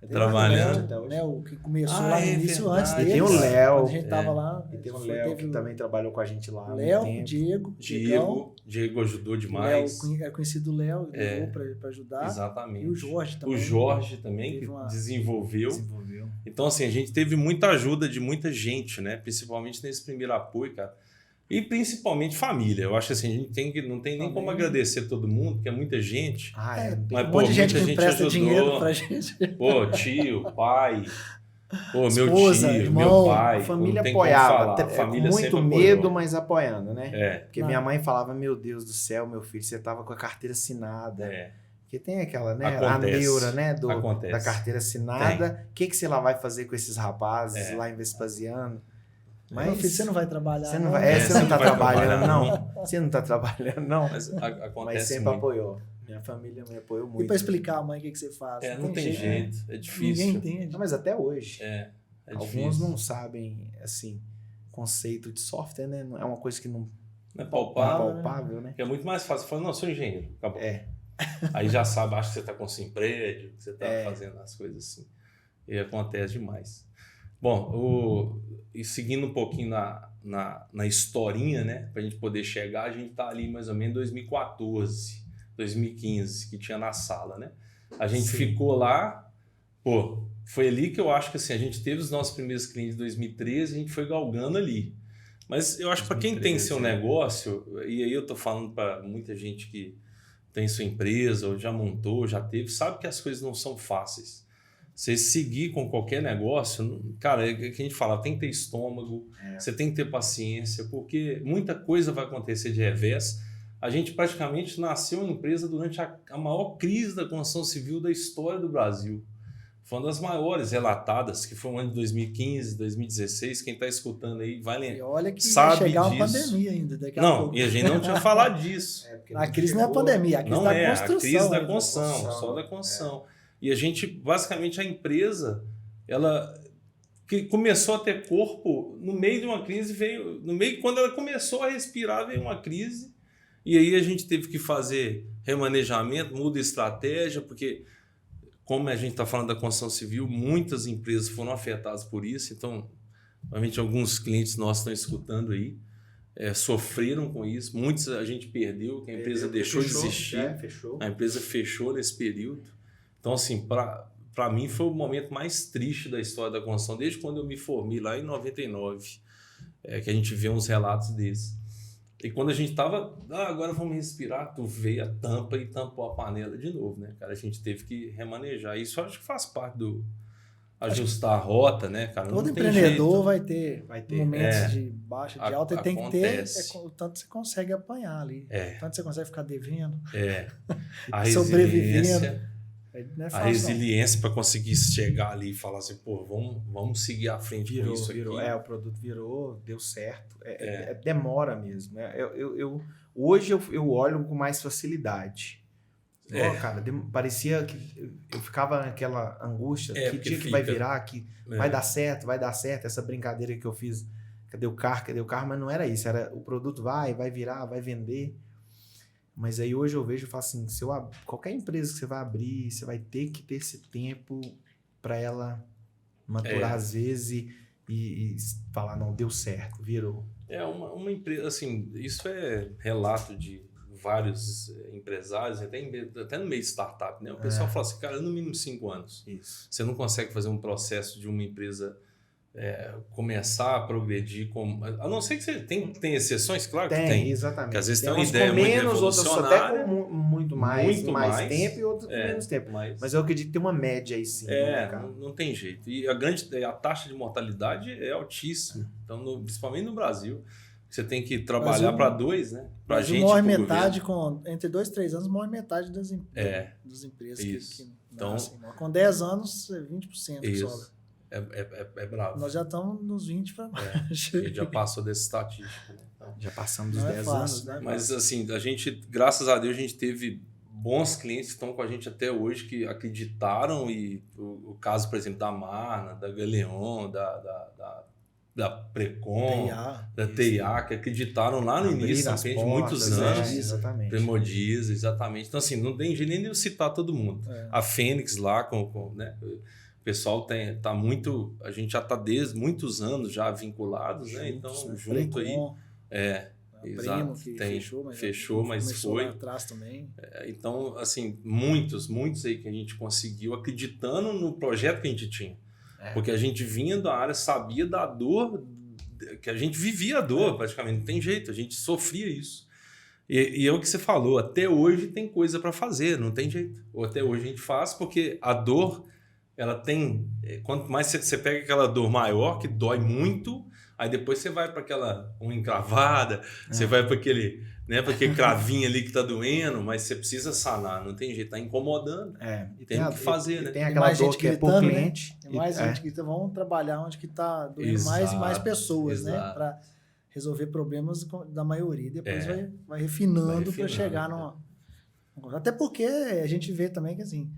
Trabalhando. O que começou lá no início, antes dele. Tem o Léo. A gente tava lá. E tem o Léo, que também trabalhou com a gente lá. Léo, Diego ajudou demais. Léo é conhecido do Léo, levou para ajudar. Exatamente. E o Jorge também. O Jorge também, que desenvolveu. Então, assim, a gente teve muita ajuda de muita gente, né? Principalmente nesse primeiro apoio, cara. E principalmente família. Eu acho que assim, a gente não tem nem como agradecer todo mundo, porque é muita gente. Mas, um monte de gente que empresta dinheiro pra gente. Pô, tio, pai, esposa, meu tio, irmão, meu pai. A família apoiava. A família muito medo, apoiou. mas apoiando, né? Porque minha mãe falava, meu Deus do céu, meu filho, você tava com a carteira assinada. Porque tem aquela, né? A neura, né? Da carteira assinada. O que você lá vai fazer com esses rapazes lá em Vespasiano? Mas meu filho, você não vai trabalhar. Você não tá trabalhando, não. Você não tá trabalhando, não. Mas sempre apoiou. Minha família me apoiou muito. E pra explicar a mãe o que você faz? Não tem jeito. É difícil. Ninguém entende. Não, mas até hoje. Alguns difícil. Não sabem, assim, conceito de software, né? É uma coisa que não é palpável, né? É muito mais fácil. Você fala, não, eu sou engenheiro. Acabou. Aí já sabe, acha que você tá com sim prédio, que você tá fazendo as coisas assim. E acontece demais. Bom, e seguindo um pouquinho na historinha, né? Pra gente poder chegar, a gente tá ali mais ou menos em 2014, 2015, que tinha na sala, né? A gente ficou lá, pô, foi ali que eu acho que assim, a gente teve os nossos primeiros clientes em 2013, a gente foi galgando ali. Mas eu acho que para quem tem seu negócio, e aí eu tô falando para muita gente que tem sua empresa, ou já montou, já teve, sabe que as coisas não são fáceis. Você seguir com qualquer negócio, cara, é que a gente fala, tem que ter estômago, você tem que ter paciência, porque muita coisa vai acontecer de revés. A gente praticamente nasceu uma empresa durante a maior crise da construção civil da história do Brasil. Foi uma das maiores relatadas, que foi o ano de 2015, 2016. Quem está escutando aí vai lembrar. E olha que sabe vai chegar disso. uma pandemia ainda daqui a Não, pouco. e a gente não tinha falado disso. A crise não é a pandemia, a crise da construção. A crise da né? construção, só da construção. E a gente, basicamente, a empresa, ela que começou a ter corpo no meio de uma crise, quando ela começou a respirar, veio uma crise. E aí a gente teve que fazer remanejamento, muda a estratégia, porque, como a gente está falando da construção civil, muitas empresas foram afetadas por isso. Então, realmente, alguns clientes nossos estão escutando aí, sofreram com isso. Muitos a gente perdeu, que a empresa deixou de existir. Fechou. A empresa fechou nesse período. Então, assim, para mim foi o momento mais triste da história da construção, desde quando eu me formei lá em 99, que a gente vê uns relatos desses. E quando a gente estava, agora vamos respirar, tu veio a tampa e tampou a panela de novo, né, cara? A gente teve que remanejar. Isso acho que faz parte do ajustar a rota, né, cara? Todo não empreendedor vai ter momentos de baixa, de alta, e tem que ter o tanto você consegue apanhar ali. O tanto você consegue ficar devendo. A sobrevivendo. Não é fácil, a resiliência para conseguir chegar ali e falar assim, pô, vamos seguir à frente com isso aqui. O produto virou, deu certo. Demora mesmo. Hoje eu olho com mais facilidade. Cara, parecia que eu ficava naquela angústia, que dia que vai virar, que vai dar certo, essa brincadeira que eu fiz, cadê o carro, mas não era isso, era o produto vai virar, vai vender. Mas aí hoje eu vejo e falo assim, qualquer empresa que você vai abrir, você vai ter que ter esse tempo para ela maturar às vezes e falar, não, deu certo, virou. Uma empresa, assim, isso é relato de vários empresários, até no meio de startup, né? O pessoal fala assim, cara, no mínimo 5 anos. Isso. Você não consegue fazer um processo de uma empresa começar a progredir, a não ser que você tem exceções, claro que tem. Exatamente. Que às vezes tem uma umas ideia com muito menos, outras revolucionária. até com muito mais tempo e outras com menos tempo. Mas eu acredito que tem uma média aí sim. Não tem jeito. E a taxa de mortalidade é altíssima. Então, principalmente no Brasil, você tem que trabalhar para 2, né? Pra gente, morre metade, entre 2 e 3 anos, morre metade das empresas que então, nascem. Com 10 anos, 20% que sobra. É bravo. Nós já estamos nos 20 para baixo. A gente já passou dessa estatística. Né? Então, já passamos dos 10 anos. Né? Mas assim, a gente, graças a Deus, a gente teve bons clientes que estão com a gente até hoje, que acreditaram, e o caso, por exemplo, da Marna, da Galeon, da Precon, da TIA, que acreditaram lá no início, de muitos anos. Exatamente. Premodias, exatamente. Então, assim, não tem jeito nem de eu citar todo mundo. A Fênix lá, né? O pessoal tá muito... A gente já está desde muitos anos já vinculados, né? Então, junto aí... Exato. Fechou, mas foi. Lá atrás também. Então, assim, muitos aí que a gente conseguiu acreditando no projeto que a gente tinha. Porque a gente vinha da área, sabia da dor, que a gente vivia a dor, praticamente. Não tem jeito, a gente sofria isso. E é o que você falou, até hoje tem coisa para fazer, não tem jeito. Ou até hoje a gente faz, porque a dor, ela tem... Quanto mais você pega aquela dor maior, que dói muito, aí depois você vai para aquela unha encravada, você vai para aquele cravinho ali que tá doendo, mas você precisa sanar, não tem jeito, tá incomodando. Tem que fazer, né? Tem aquela dor que é por cliente. Tem mais gente que vamos trabalhar onde que tá doendo mais e mais pessoas, né? Para resolver problemas da maioria. Depois vai refinando para chegar numa... Até porque a gente vê também que assim,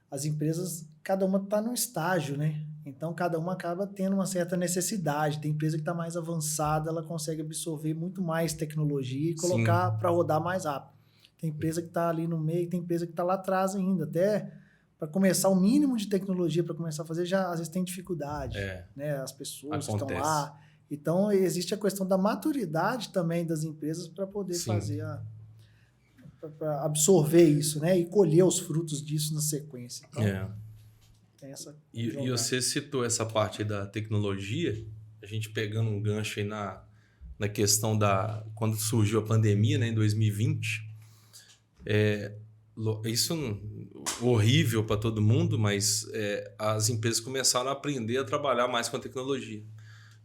as empresas, cada uma está num estágio, né? Então, cada uma acaba tendo uma certa necessidade. Tem empresa que está mais avançada, ela consegue absorver muito mais tecnologia e colocar para rodar mais rápido. Tem empresa que está ali no meio, tem empresa que está lá atrás ainda. Até para começar o mínimo de tecnologia, para começar a fazer, já às vezes tem dificuldade. Né? As pessoas que estão lá. Então, existe a questão da maturidade também das empresas para poder fazer absorver isso, né? E colher os frutos disso na sequência. Então, tem essa E você citou essa parte aí da tecnologia, a gente pegando um gancho aí na questão quando surgiu a pandemia, né, em 2020, isso horrível para todo mundo, mas as empresas começaram a aprender a trabalhar mais com a tecnologia.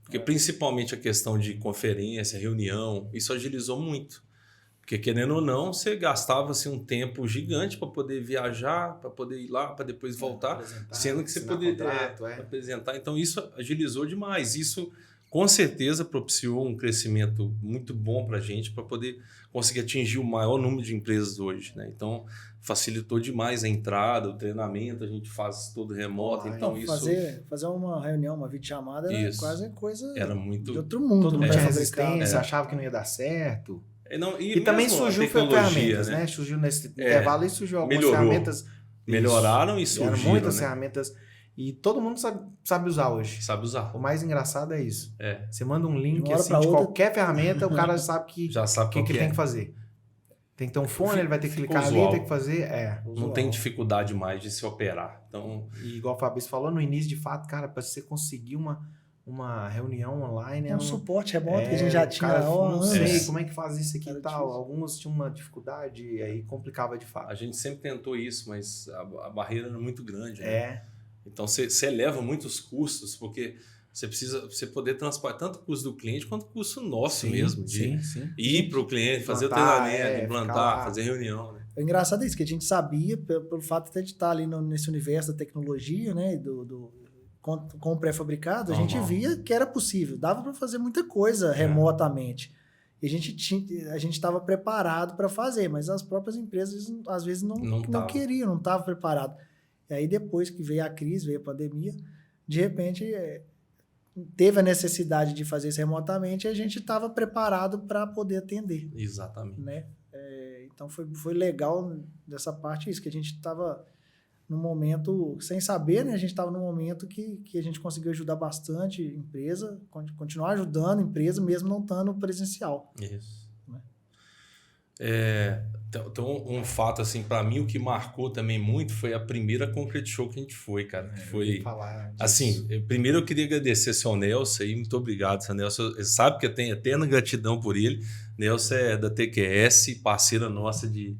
Porque principalmente a questão de conferência, reunião, isso agilizou muito. Porque, querendo ou não, você gastava assim, um tempo gigante para poder viajar, para poder ir lá, para depois voltar, sendo que você poderia apresentar. Então, isso agilizou demais. Isso, com certeza, propiciou um crescimento muito bom para a gente, para poder conseguir atingir o maior número de empresas hoje, né? Então, facilitou demais a entrada, o treinamento, a gente faz todo remoto. Então, fazer uma reunião, uma videochamada, era quase coisa muito... de outro mundo. Todo mundo tinha resistência, achava que não ia dar certo. E também surgiu ferramentas, né? Surgiu nesse intervalo e surgiu algumas ferramentas. Melhoraram e surgiram. Muitas ferramentas. E todo mundo sabe usar hoje. Sabe usar. O mais engraçado é isso. Você manda um link assim, de qualquer ferramenta, o cara sabe que ele tem que fazer. Tem que ter um fone, ele vai ter que clicar ali, tem que fazer. Não tem dificuldade mais de se operar. Então... E igual o Fabrício falou no início, de fato, cara, para você conseguir uma reunião online. Um suporte remoto que a gente já tinha. Cara, não sei como é que faz isso aqui e tal. Alguns tinham uma dificuldade e aí complicava de fato. A gente sempre tentou isso, mas a barreira era muito grande. Né? Então você eleva muitos custos, porque você precisa poder transportar tanto o custo do cliente quanto o custo nosso mesmo. De ir para o cliente, fazer o treinamento, implantar, fazer reunião. Né? O engraçado é isso, que a gente sabia, pelo fato de estar ali nesse universo da tecnologia, né, com o pré-fabricado, a gente via que era possível, dava para fazer muita coisa remotamente. E a gente estava preparado para fazer, mas as próprias empresas às vezes não queriam, não estavam preparadas. E aí depois que veio a crise, veio a pandemia, de repente teve a necessidade de fazer isso remotamente e a gente estava preparado para poder atender. Exatamente. Né? Então foi legal dessa parte isso, que a gente estava num momento, sem saber, né? A gente estava num momento que a gente conseguiu ajudar bastante a empresa, continuar ajudando a empresa, mesmo não estando presencial. Isso. Né? Então, um fato, assim, para mim, o que marcou também muito foi a primeira Concrete Show que a gente foi, cara. Que foi, assim, primeiro eu queria agradecer ao seu Nelson aí, muito obrigado, seu Nelson. Você sabe que eu tenho eterna gratidão por ele. Nelson é da TQS, parceira nossa de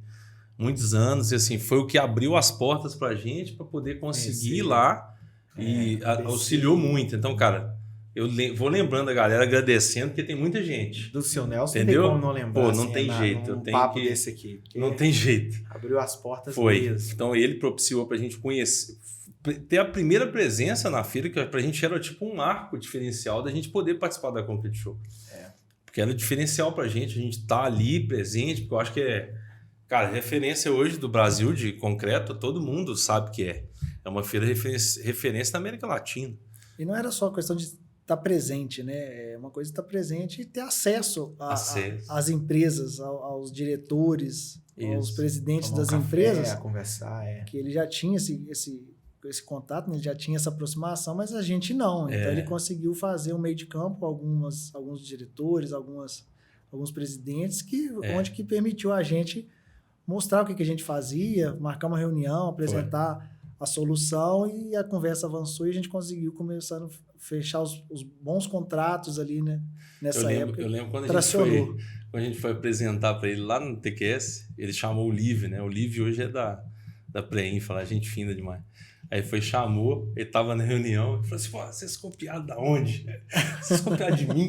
muitos anos, e assim, foi o que abriu as portas pra gente para poder conseguir ir lá e auxiliou muito. Então, cara, eu vou lembrando a galera, agradecendo, porque tem muita gente. Do seu Nelson, entendeu? Não tem como não lembrar. Pô, não tem jeito. Eu tenho papo desse aqui. Não tem jeito. Abriu as portas mesmo. Então, ele propiciou pra gente conhecer, ter a primeira presença na feira, que pra gente era tipo um marco diferencial da gente poder participar da Concrete Show. Porque era diferencial pra gente, a gente tá ali presente, porque eu acho que cara, referência hoje do Brasil de concreto, todo mundo sabe que é. É uma feira referência na América Latina. E não era só questão de estar presente, né? É uma coisa estar presente e ter acesso às empresas, aos diretores, aos presidentes das empresas. A conversar, Que ele já tinha esse contato, né? Ele já tinha essa aproximação, mas a gente não. Então ele conseguiu fazer um meio de campo, alguns diretores, alguns presidentes, onde que permitiu a gente mostrar o que a gente fazia, marcar uma reunião, apresentar a solução, e a conversa avançou e a gente conseguiu começar a fechar os bons contratos ali, né? Nessa época. Eu lembro quando a gente foi apresentar para ele lá no TQS, ele chamou o Liv, né? O Liv hoje é da Preinfa, a gente fina demais. Aí chamou, ele tava na reunião, e falou assim, pô, vocês copiaram da onde? Vocês copiaram de mim?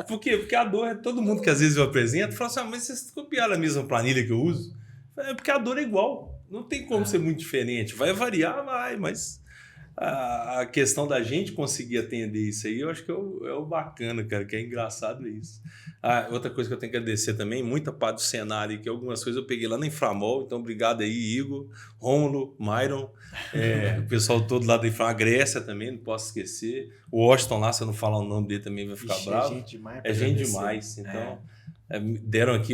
Por quê? Porque a dor é todo mundo que às vezes eu apresento, fala assim, mas vocês copiaram a mesma planilha que eu uso? Porque a dor é igual, não tem como ser muito diferente. Vai variar, mas a questão da gente conseguir atender isso aí, eu acho que é o bacana, cara, que é engraçado isso. Outra coisa que eu tenho que agradecer também, muita parte do cenário, que algumas coisas eu peguei lá na Inframol, então obrigado aí, Igor, Rômulo, Myron, o pessoal todo lá da Inframol, a Grécia também, não posso esquecer, o Washington lá, se eu não falar o nome dele também vai ficar bravo. É gente demais, então deram aqui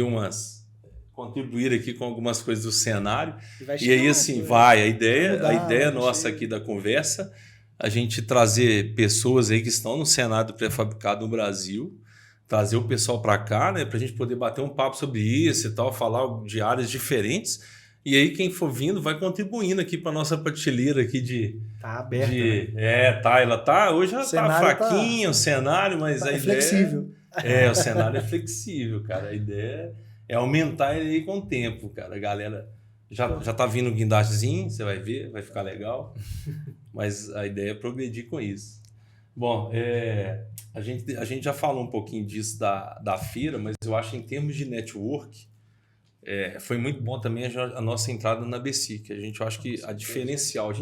contribuir aqui com algumas coisas do cenário. E aí, assim, a ideia nossa aqui da conversa, a gente trazer pessoas aí que estão no cenário pré-fabricado no Brasil, trazer o pessoal para cá, né, para a gente poder bater um papo sobre isso e tal, falar de áreas diferentes. E aí quem for vindo vai contribuindo aqui para nossa prateleira aqui de... Tá aberta, né? Ela tá... Hoje ela tá fraquinha, o cenário, mas a é ideia... flexível. O cenário é flexível, cara. A ideia é aumentar ele aí com o tempo, cara. A galera já tá vindo um guindastezinho, você vai ver, vai ficar legal. Mas a ideia é progredir com isso. Bom, a gente já falou um pouquinho disso da feira, mas eu acho que em termos de network, foi muito bom também a nossa entrada na BC, que eu acho que a diferencial,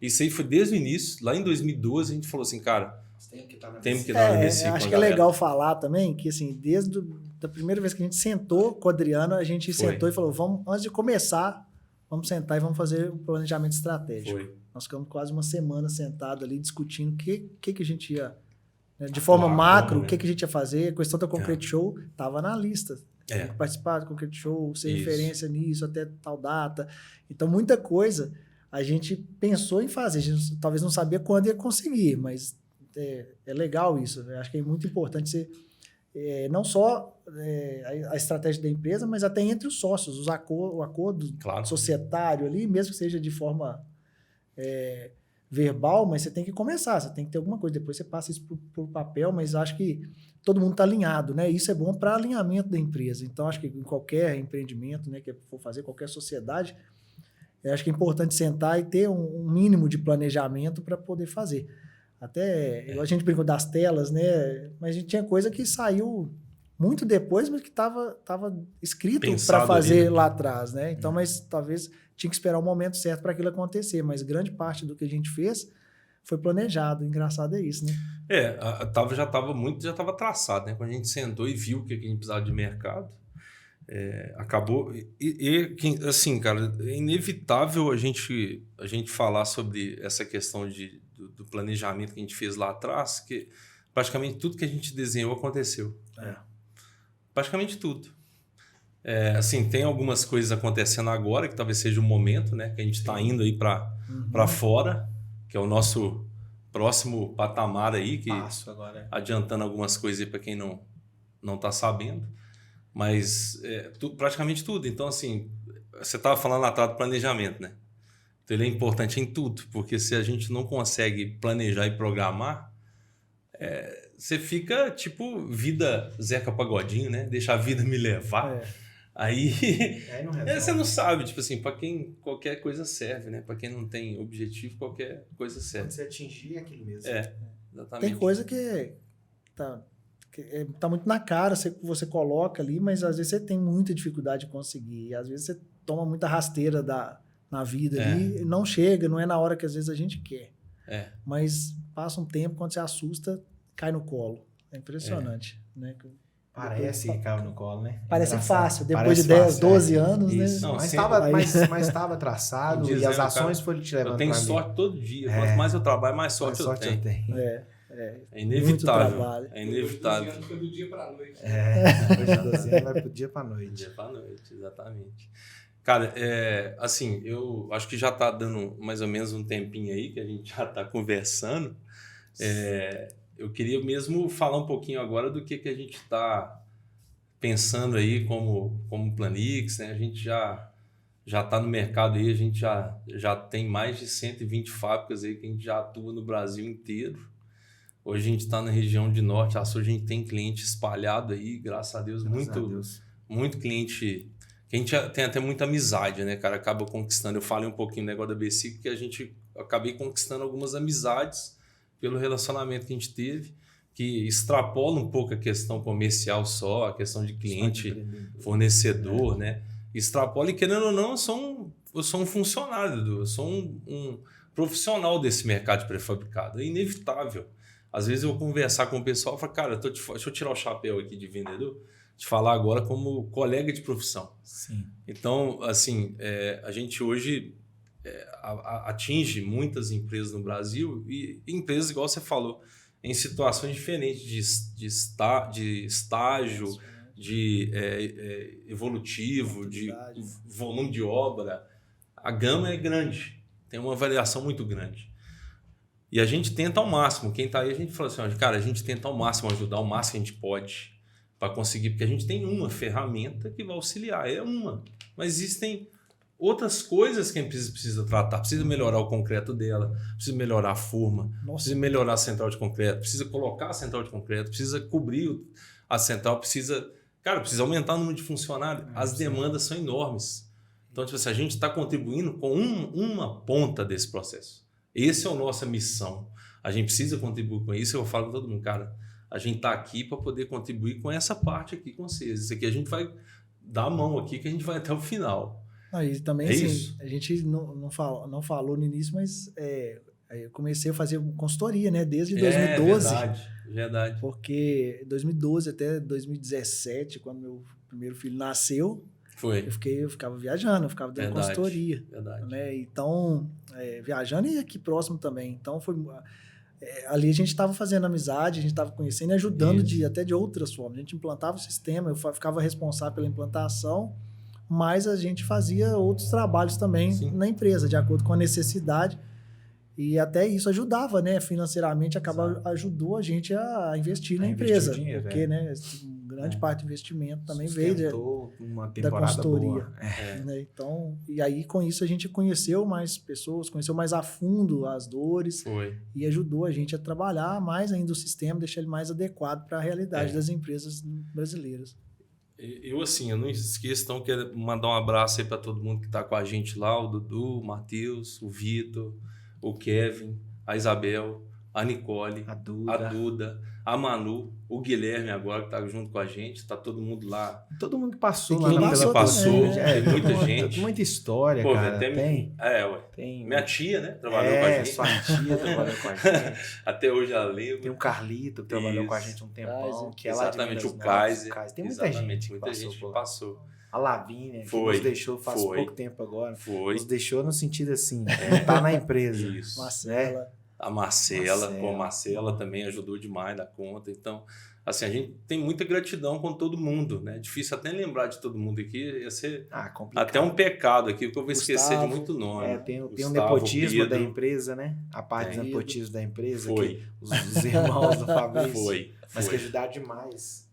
isso aí foi desde o início, lá em 2012 a gente falou assim, cara, temos que estar na BC. Acho que é legal falar também que assim, da primeira vez que a gente sentou com o Adriano, a gente sentou e falou, antes de começar, vamos sentar e vamos fazer um planejamento estratégico. Nós ficamos quase uma semana sentados ali discutindo o que a gente ia, né, de forma macro, o que a gente ia fazer. A questão da Concrete Show estava na lista. Tem que participar do Concrete Show, ser referência nisso até tal data. Então, muita coisa a gente pensou em fazer. A gente talvez não sabia quando ia conseguir, mas é legal isso. Eu acho que é muito importante ser não só a estratégia da empresa, mas até entre os sócios, o acordo societário ali, mesmo que seja de forma verbal, mas você tem que começar, você tem que ter alguma coisa, depois você passa isso por papel, mas acho que todo mundo está alinhado, né? Isso é bom para alinhamento da empresa. Então, acho que em qualquer empreendimento, né, que for fazer, qualquer sociedade, acho que é importante sentar e ter um mínimo de planejamento para poder fazer. Até a gente brincou das telas, né? Mas a gente tinha coisa que saiu muito depois, mas que estava escrito para fazer ali, né? Lá atrás, né? Então, mas talvez tinha que esperar o momento certo para aquilo acontecer. Mas grande parte do que a gente fez foi planejado. Engraçado é isso, né? Já estava traçado, né? Quando a gente sentou e viu o que a gente precisava de mercado, acabou. Assim, cara, é inevitável a gente falar sobre essa questão do planejamento que a gente fez lá atrás, que praticamente tudo que a gente desenhou aconteceu. Praticamente tudo. Assim, tem algumas coisas acontecendo agora, que talvez seja o momento, né? Que a gente está indo aí para fora, que é o nosso próximo patamar aí, que agora, adiantando algumas coisas aí para quem não está sabendo. Mas praticamente tudo. Então, assim, você estava falando lá atrás do planejamento, né? Então, ele é importante em tudo, porque se a gente não consegue planejar e programar, você fica tipo vida Zeca Pagodinho, né? Deixa a vida me levar. Aí você não sabe, tipo assim, para quem qualquer coisa serve, né? Para quem não tem objetivo, qualquer coisa serve. Quando você atingir, é aquilo mesmo. Exatamente. Tem coisa que tá muito na cara, você coloca ali, mas às vezes você tem muita dificuldade de conseguir. E às vezes você toma muita rasteira na vida ali, não chega, não é na hora que às vezes a gente quer. Mas passa um tempo, quando você assusta, cai no colo. É impressionante, né? Parece que caiu no colo, né? Parece fácil, depois de 10, 12 anos, isso, né? Não, mas estava traçado e as ações foram te levando. Eu tenho sorte todo dia. Quanto mais eu trabalho, mais sorte eu tenho. É inevitável. É inevitável. Foi do dia para a noite. Hoje a 12 anos vai pro dia para noite. Dia para noite, exatamente. Cara, assim, eu acho que já está dando mais ou menos um tempinho aí que a gente já está conversando. Eu queria mesmo falar um pouquinho agora do que a gente está pensando aí como Planix, né? A gente já está no mercado aí, a gente já tem mais de 120 fábricas aí que a gente já atua no Brasil inteiro. Hoje a gente está na região de Norte a Sul, a gente tem cliente espalhado aí, graças a Deus, muito cliente, que a gente tem até muita amizade, né, cara? Acaba conquistando. Eu falei um pouquinho do negócio da BC, porque acabei conquistando algumas amizades pelo relacionamento que a gente teve, que extrapola um pouco a questão comercial só, a questão de cliente, fornecedor, né? Extrapola e, querendo ou não, eu sou um funcionário, eu sou um profissional desse mercado de pré-fabricado. É inevitável. Às vezes eu vou conversar com o pessoal e falo, cara, deixa eu tirar o chapéu aqui de vendedor, te falar agora como colega de profissão. Sim. Então, assim, a gente hoje atinge muitas empresas no Brasil e empresas, igual você falou, em situações diferentes de estágio, de evolutivo, de volume de obra. A gama é grande, tem uma variação muito grande. E a gente tenta ao máximo. Quem está aí, a gente fala assim, cara, a gente tenta ao máximo ajudar o máximo que a gente pode para conseguir, porque a gente tem uma ferramenta que vai auxiliar, é uma. Mas existem outras coisas que a empresa precisa tratar. Precisa melhorar o concreto dela, precisa melhorar a forma, precisa melhorar a central de concreto, precisa colocar a central de concreto, precisa cobrir a central, precisa aumentar o número de funcionários. As demandas são enormes. Então, tipo assim, a gente está contribuindo com uma ponta desse processo. Essa é a nossa missão. A gente precisa contribuir com isso. Eu falo com todo mundo, cara, a gente está aqui para poder contribuir com essa parte aqui com vocês. Isso aqui a gente vai dar a mão aqui que a gente vai até o final. E também, é assim, isso. A gente não falou no início, mas eu comecei a fazer consultoria, né? Desde 2012. Verdade. Porque 2012 até 2017, quando meu primeiro filho nasceu, eu ficava viajando, eu ficava dando consultoria. Verdade. Né? Então, viajando e aqui próximo também. Então, ali a gente estava fazendo amizade, a gente estava conhecendo e ajudando até de outras formas. A gente implantava o sistema, eu ficava responsável pela implantação, mas a gente fazia outros trabalhos também na empresa, de acordo com a necessidade. E até isso ajudava, né? Financeiramente, ajudou a gente a investir na empresa. Dinheiro, porque, né? Grande parte do investimento também veio da consultoria. Né? Então, e aí, com isso, a gente conheceu mais pessoas, conheceu mais a fundo as dores e ajudou a gente a trabalhar mais ainda o sistema, deixar ele mais adequado para a realidade das empresas brasileiras. Eu não esqueço, então, quero mandar um abraço aí para todo mundo que está com a gente lá, o Dudu, o Matheus, o Vitor, o Kevin, a Isabel, a Nicole, a Duda, a Manu, o Guilherme agora que está junto com a gente, está todo mundo lá. Todo mundo que passou lá na Vila passou, tem muita gente. Muita história, cara. Tem. Minha tia, né? Trabalhou com a gente. Sua tia trabalhou com a gente. Até hoje ela lembra. Tem o Carlito que trabalhou com a gente um tempão. Que é exatamente, o Kaiser. Tem muita gente que passou. A Lavínia, que nos deixou faz pouco tempo agora. Nos deixou no sentido assim, tá na empresa. Isso. Marcela. A Marcela também ajudou demais na conta. Então, assim, a gente tem muita gratidão com todo mundo, né? Difícil até lembrar de todo mundo aqui, ia ser até um pecado aqui, porque eu vou esquecer de muito nome. Tem o nepotismo Pedro, da empresa, né? A parte do nepotismo da empresa. Os irmãos do Fabrício. Mas que ajudaram demais.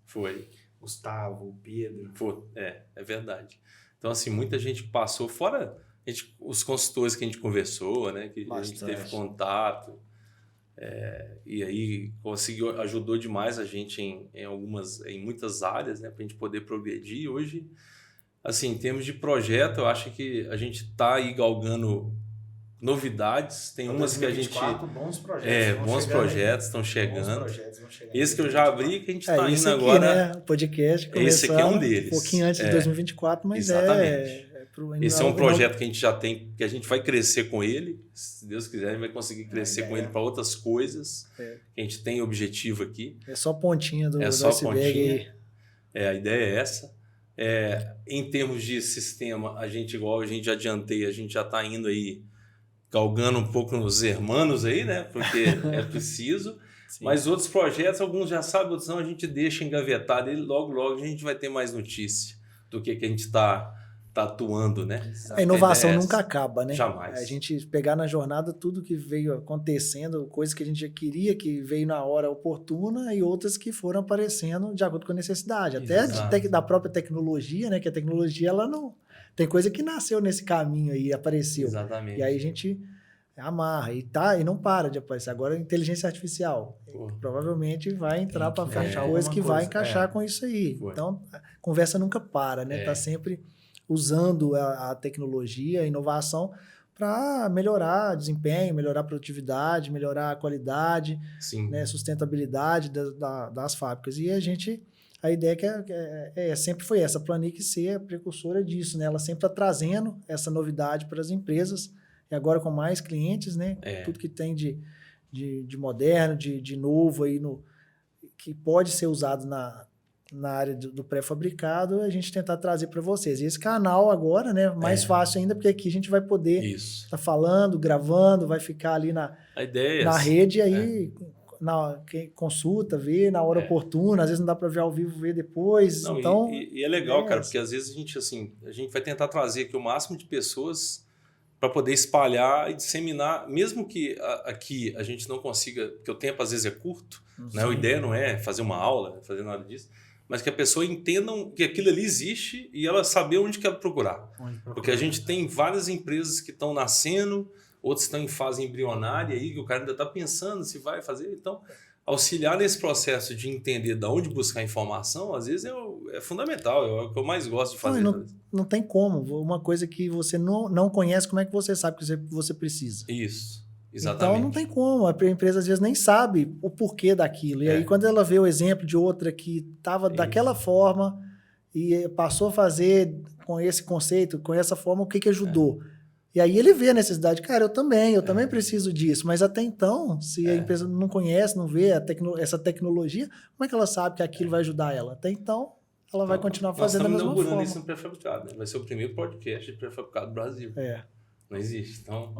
Gustavo, Pedro. É verdade. Então, assim, muita gente passou, fora os consultores que a gente conversou, né? Que a gente teve contato. E aí ajudou demais a gente em muitas áreas, né? Para a gente poder progredir. E hoje, assim, em termos de projeto, eu acho que a gente está aí galgando novidades. Tem umas que a gente... Bons projetos. Bons projetos estão chegando. Esse que eu já abri, que a gente está indo agora. Né? O podcast esse aqui é um deles. Um pouquinho antes de 2024, mas exatamente. Esse é um projeto que a gente já tem, que a gente vai crescer com ele. Se Deus quiser, a gente vai conseguir crescer com ele para outras coisas. Que a gente tem objetivo aqui. É só pontinha do iceberg. A ideia é essa. Em termos de sistema, igual a gente já adiantei, a gente já está indo aí galgando um pouco nos hermanos aí, né? Porque é preciso. Sim. Mas outros projetos, alguns já sabem, outros não, a gente deixa engavetado e logo a gente vai ter mais notícia do que a gente está atuando, né? A inovação nunca acaba, né? Jamais. A gente pegar na jornada tudo que veio acontecendo, coisas que a gente já queria, que veio na hora oportuna e outras que foram aparecendo de acordo com a necessidade. Até da própria tecnologia, né? Que a tecnologia, ela não... Tem coisa que nasceu nesse caminho aí, apareceu. Exatamente. E aí a gente amarra e não para de aparecer. Agora, inteligência artificial. Provavelmente vai entrar para encaixar coisa que vai encaixar com isso aí. Então, a conversa nunca para, né? Tá sempre usando a tecnologia, a inovação para melhorar desempenho, melhorar a produtividade, melhorar a qualidade, né? Sustentabilidade das fábricas. E a ideia sempre foi essa, a Planix ser a precursora disso, né? Ela sempre está trazendo essa novidade para as empresas, e agora com mais clientes, né? Tudo que tem de moderno, de novo, aí que pode ser usado na área do pré-fabricado, a gente tentar trazer para vocês. E esse canal agora, né? Mais fácil ainda, porque aqui a gente vai poder estar falando, gravando, vai ficar ali na rede, aí... Quem consulta, vê na hora oportuna, às vezes não dá para ver ao vivo, ver depois. Não, então, e é legal, cara, porque às vezes a gente vai tentar trazer aqui o máximo de pessoas para poder espalhar e disseminar, mesmo que aqui a gente não consiga, porque o tempo às vezes é curto, né? A ideia não é fazer uma aula, fazer nada disso, mas que a pessoa entenda que aquilo ali existe e ela saber onde que ela procurar. Porque a gente tem várias empresas que estão nascendo, outras estão em fase embrionária aí, que o cara ainda está pensando se vai fazer. Então, auxiliar nesse processo de entender de onde buscar informação, às vezes é fundamental, é o que eu mais gosto de fazer. Não tem como. Uma coisa que você não conhece, como é que você sabe que você precisa? Isso, exatamente. Então não tem como. A empresa às vezes nem sabe o porquê daquilo. E aí quando ela vê o exemplo de outra que estava daquela forma e passou a fazer com esse conceito, com essa forma, o que ajudou? E aí ele vê a necessidade, cara, eu também preciso disso, mas até então, se a empresa não conhece, não vê essa tecnologia, como é que ela sabe que aquilo vai ajudar ela? Até então, ela vai continuar fazendo da mesma forma. Nós estamos inaugurando isso no pré-fabricado, né? Vai ser o primeiro podcast de pré-fabricado do Brasil. Não existe. Então,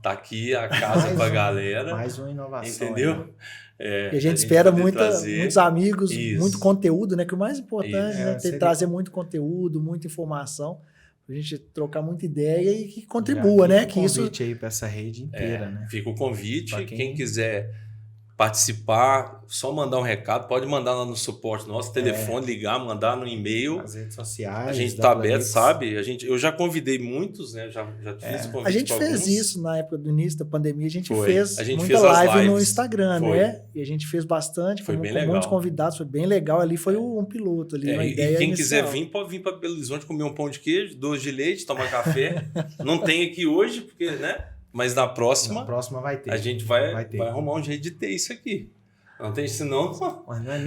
tá aqui a casa pra galera. Mais uma inovação. Entendeu? E a gente espera muitos amigos, muito conteúdo, né? Que o mais importante é trazer muito conteúdo, muita informação. A gente trocar muita ideia e que contribua, né? Que convite aí para essa rede inteira, né? Fica o convite. Quem quiser participar, só mandar um recado, pode mandar lá no suporte nosso, telefone, ligar, mandar no e-mail. As redes sociais. A gente está aberto, sabe? Eu já convidei muitos, né? Já fiz o convite. A gente fez isso na época do início da pandemia, a gente fez muita fez live no Instagram, né? E a gente fez bastante, foi bem com legal. Muitos convidados, foi bem legal. Ali foi um piloto, ali, uma ideia e quem inicial. quiser vir, pode vir para Belo Horizonte comer um pão de queijo, doce de leite, tomar café. Não tem aqui hoje, porque, né? Mas na próxima vai ter. A gente vai arrumar um jeito de ter isso aqui. Não tem, senão...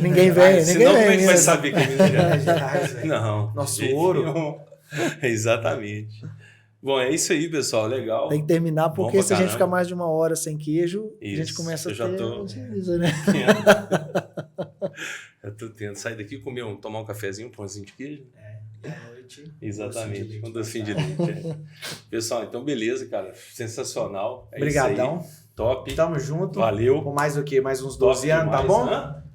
Ninguém vem. Senão como é que vai saber que é Minas Gerais? Não. Nosso ouro. Exatamente. Bom, é isso aí, pessoal. Legal. Tem que terminar, porque se a gente ficar mais de 1 hora sem queijo, a gente começa a ter... né? Eu tô tendo. Sair daqui, tomar um cafezinho, um pãozinho de queijo. À noite. Exatamente. Um docinho de leite. Pessoal, então beleza, cara. Sensacional. Obrigadão. Top. Tamo junto. Valeu. Com mais o quê? Mais uns 12 anos, tá bom?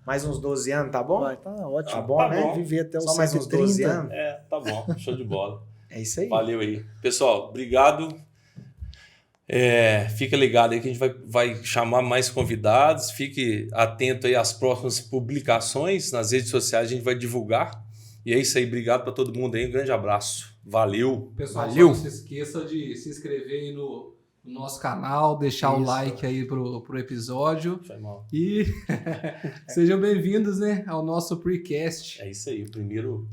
Mais uns 12 anos, tá bom? Tá ótimo. Tá bom, né? Viver até os Só mais uns 12 anos? Tá bom. Show de bola. É isso aí. Valeu aí. Pessoal, obrigado. Fica ligado aí que a gente vai chamar mais convidados. Fique atento aí às próximas publicações. Nas redes sociais a gente vai divulgar. E é isso aí. Obrigado para todo mundo aí. Um grande abraço. Valeu. Pessoal, não se esqueça de se inscrever aí no nosso canal, deixar o like aí pro episódio. Foi mal. E sejam bem-vindos, né, ao nosso Precast. É isso aí, o primeiro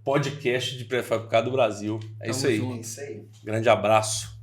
podcast de pré-fabricado do Brasil. É isso aí. Junto. É isso aí. Grande abraço.